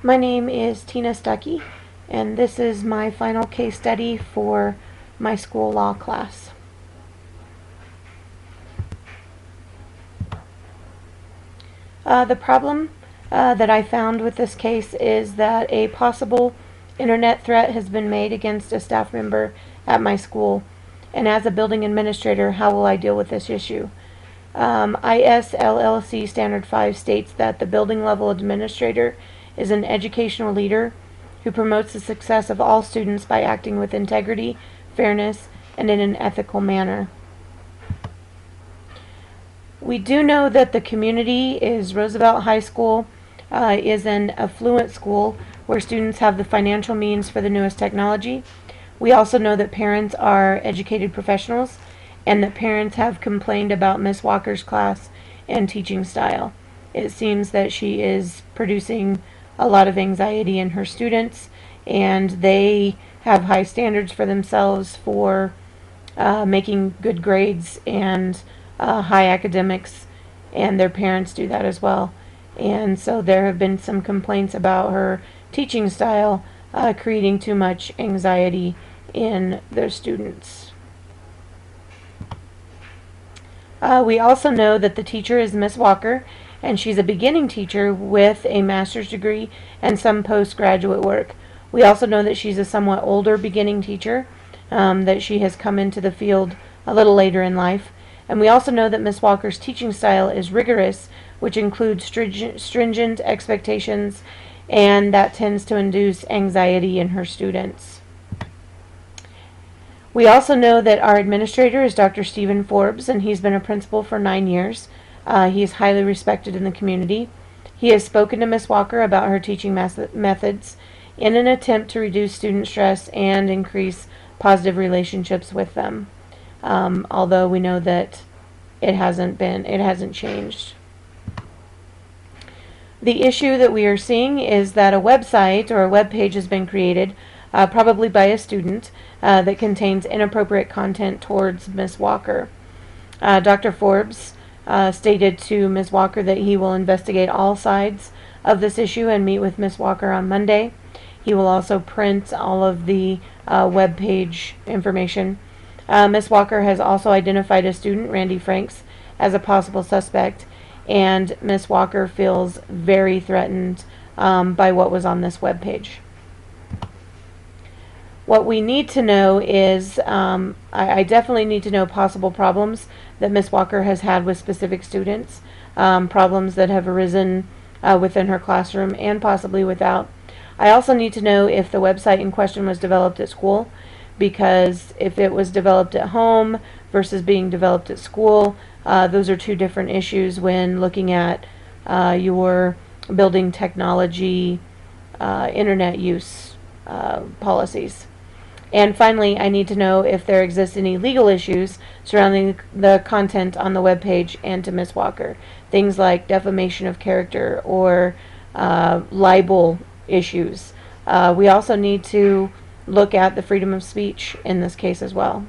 My name is Tina Stuckey, and this is my final case study for my school law class. The problem that I found with this case is that a possible internet threat has been made against a staff member at my school, and as a building administrator, how will I deal with this issue? ISLLC Standard 5 states that the building level administrator is an educational leader who promotes the success of all students by acting with integrity, fairness, and in an ethical manner. We do know that the community is Roosevelt High School is an affluent school where students have the financial means for the newest technology. We also know that parents are educated professionals and that parents have complained about Miss Walker's class and teaching style. It seems that she is producing a lot of anxiety in her students, and they have high standards for themselves for making good grades and high academics, and their parents do that as well. And so there have been some complaints about her teaching style creating too much anxiety in their students. We also know that the teacher is Miss Walker, and she's a beginning teacher with a master's degree and some postgraduate work. We also know that she's a somewhat older beginning teacher, that she has come into the field a little later in life. And we also know that Miss Walker's teaching style is rigorous, which includes stringent expectations, and that tends to induce anxiety in her students. We also know that our administrator is Dr. Stephen Forbes, and he's been a principal for 9 years. He is highly respected in the community. He has spoken to Miss Walker about her teaching methods in an attempt to reduce student stress and increase positive relationships with them. Although we know that it hasn't changed. The issue that we are seeing is that a website or a web page has been created, probably by a student, that contains inappropriate content towards Miss Walker. Dr. Forbes stated to Ms. Walker that he will investigate all sides of this issue and meet with Ms. Walker on Monday. He will also print all of the web page information. Ms. Walker has also identified a student, Randy Franks, as a possible suspect, and Ms. Walker feels very threatened by what was on this web page. What we need to know is, I definitely need to know possible problems that Ms. Walker has had with specific students, problems that have arisen within her classroom and possibly without. I also need to know if the website in question was developed at school, because if it was developed at home versus being developed at school, those are two different issues when looking at your building technology internet use policies. And finally, I need to know if there exists any legal issues surrounding the content on the webpage and to Ms. Walker. Things like defamation of character or libel issues. We also need to look at the freedom of speech in this case as well.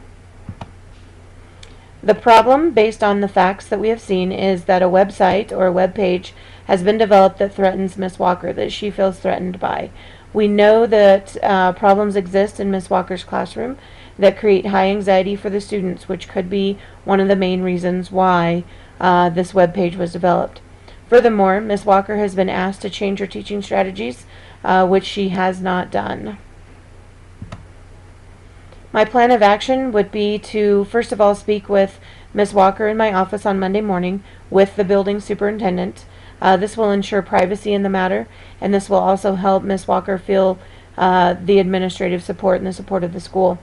The problem, based on the facts that we have seen, is that a website or a web page has been developed that threatens Ms. Walker, that she feels threatened by. We know that problems exist in Ms. Walker's classroom that create high anxiety for the students, which could be one of the main reasons why this web page was developed. Furthermore, Ms. Walker has been asked to change her teaching strategies, which she has not done. My plan of action would be to, first of all, speak with Ms. Walker in my office on Monday morning with the building superintendent. This will ensure privacy in the matter, and this will also help Ms. Walker feel the administrative support and the support of the school.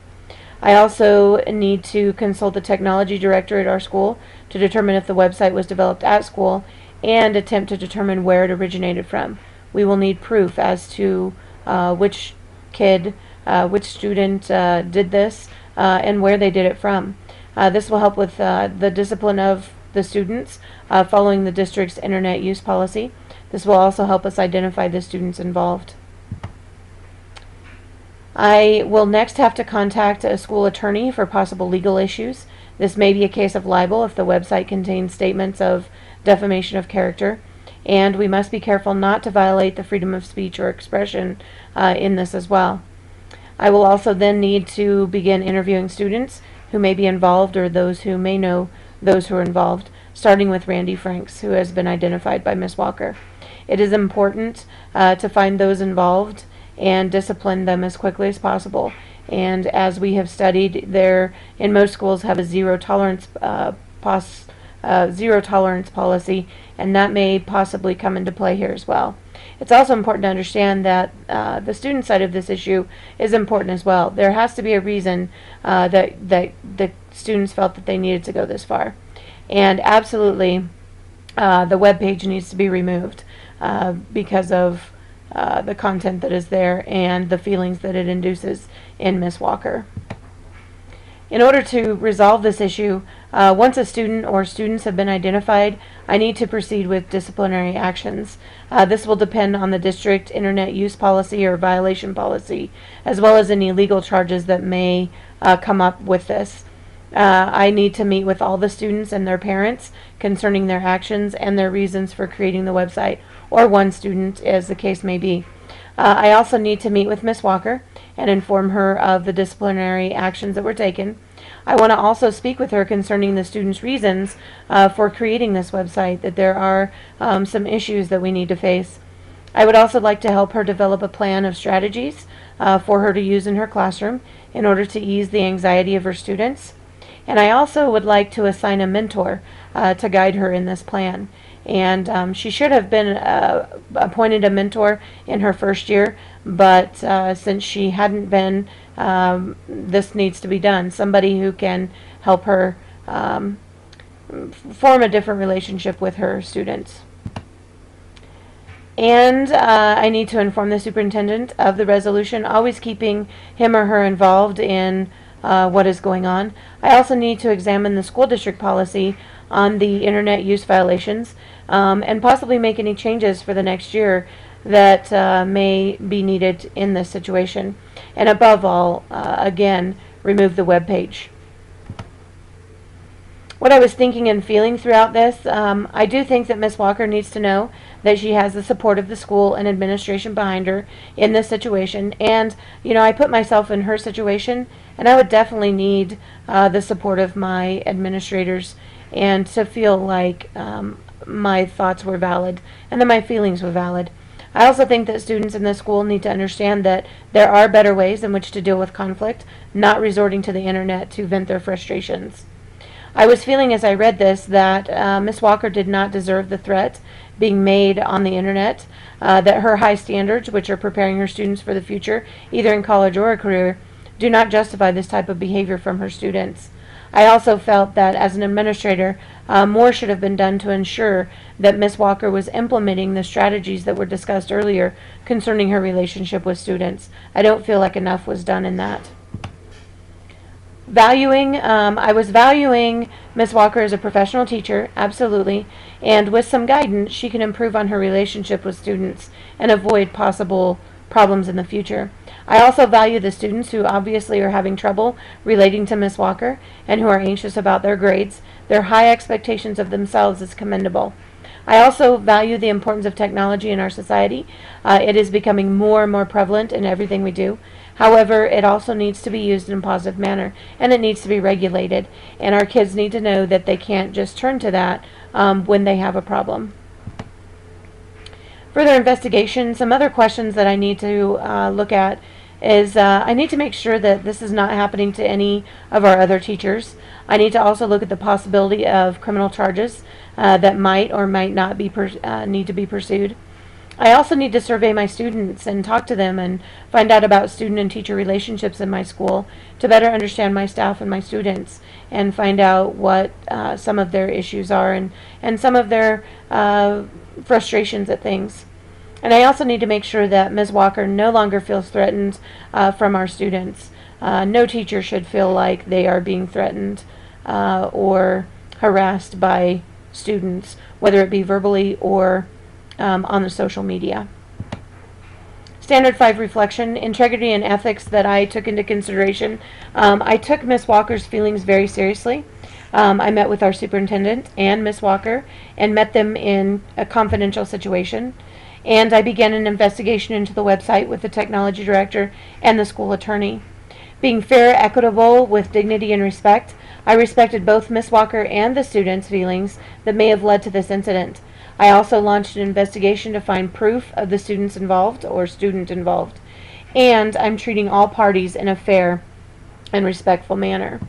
I also need to consult the technology director at our school to determine if the website was developed at school and attempt to determine where it originated from. We will need proof as to which student did this and where they did it from. This will help with the discipline of the students following the district's internet use policy. This will also help us identify the students involved. I will next have to contact a school attorney for possible legal issues. This may be a case of libel if the website contains statements of defamation of character. and we must be careful not to violate the freedom of speech or expression in this as well. I will also then need to begin interviewing students who may be involved or those who may know those who are involved, starting with Randy Franks, who has been identified by Ms. Walker. It is important to find those involved and discipline them as quickly as possible. And as we have studied, there in most schools have a zero tolerance policy, and that may possibly come into play here as well. It's also important to understand that the student side of this issue is important as well. There has to be a reason that the students felt that they needed to go this far. And absolutely, the web page needs to be removed because of the content that is there and the feelings that it induces in Ms. Walker. In order to resolve this issue, once a student or students have been identified, I need to proceed with disciplinary actions. This will depend on the district internet use policy or violation policy, as well as any legal charges that may come up with this. I need to meet with all the students and their parents concerning their actions and their reasons for creating the website, or one student as the case may be. I also need to meet with Ms. Walker and inform her of the disciplinary actions that were taken. I want to also speak with her concerning the students' reasons for creating this website, that there are some issues that we need to face. I would also like to help her develop a plan of strategies for her to use in her classroom in order to ease the anxiety of her students. And I also would like to assign a mentor to guide her in this plan. And she should have been appointed a mentor in her first year, but since she hadn't been, this needs to be done. Somebody who can help her form a different relationship with her students. And I need to inform the superintendent of the resolution, always keeping him or her involved in what is going on. I also need to examine the school district policy on the internet use violations and possibly make any changes for the next year that may be needed in this situation. And above all, again, remove the web page. What I was thinking and feeling throughout this, I do think that Ms. Walker needs to know that she has the support of the school and administration behind her in this situation. And, you know, I put myself in her situation, and I would definitely need the support of my administrators and to feel like my thoughts were valid and that my feelings were valid. I also think that students in the school need to understand that there are better ways in which to deal with conflict, not resorting to the internet to vent their frustrations. I was feeling as I read this that Ms. Walker did not deserve the threat being made on the internet, that her high standards, which are preparing her students for the future, either in college or a career, do not justify this type of behavior from her students. I also felt that as an administrator, more should have been done to ensure that Ms. Walker was implementing the strategies that were discussed earlier concerning her relationship with students. I don't feel like enough was done in that. I was valuing Ms. Walker as a professional teacher, absolutely, and with some guidance, she can improve on her relationship with students and avoid possible problems in the future. I also value the students who obviously are having trouble relating to Ms. Walker and who are anxious about their grades. Their high expectations of themselves is commendable. I also value the importance of technology in our society. It is becoming more and more prevalent in everything we do. However, it also needs to be used in a positive manner, and it needs to be regulated. And our kids need to know that they can't just turn to that when they have a problem. Further investigation, some other questions that I need to look at is I need to make sure that this is not happening to any of our other teachers. I need to also look at the possibility of criminal charges that might or might not be need to be pursued. I also need to survey my students and talk to them and find out about student and teacher relationships in my school to better understand my staff and my students and find out what some of their issues are and some of their frustrations at things. And I also need to make sure that Ms. Walker no longer feels threatened from our students. No teacher should feel like they are being threatened or harassed by students, whether it be verbally or on the social media. Standard 5 reflection, integrity and ethics that I took into consideration. I took Ms. Walker's feelings very seriously. I met with our superintendent and Miss Walker and met them in a confidential situation. And I began an investigation into the website with the technology director and the school attorney. Being fair, equitable, with dignity and respect, I respected both Miss Walker and the students' feelings that may have led to this incident. I also launched an investigation to find proof of the students involved or student involved. And I'm treating all parties in a fair and respectful manner.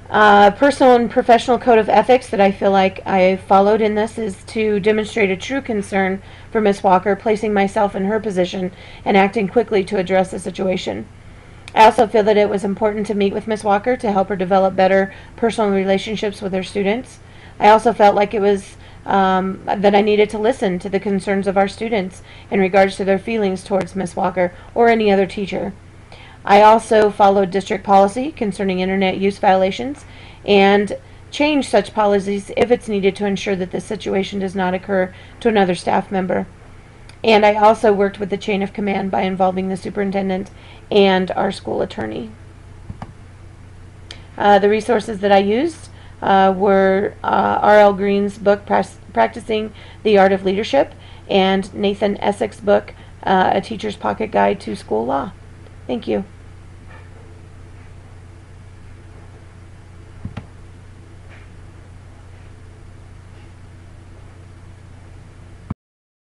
Personal and professional code of ethics that I feel like I followed in this is to demonstrate a true concern for Miss Walker, placing myself in her position and acting quickly to address the situation. I also feel that it was important to meet with Miss Walker to help her develop better personal relationships with her students. I also felt like it was that I needed to listen to the concerns of our students in regards to their feelings towards Miss Walker or any other teacher. I also followed district policy concerning internet use violations and changed such policies if it's needed to ensure that this situation does not occur to another staff member. And I also worked with the chain of command by involving the superintendent and our school attorney. The resources that I used were R.L. Green's book, Practicing the Art of Leadership, and Nathan Essex's book, A Teacher's Pocket Guide to School Law. Thank you.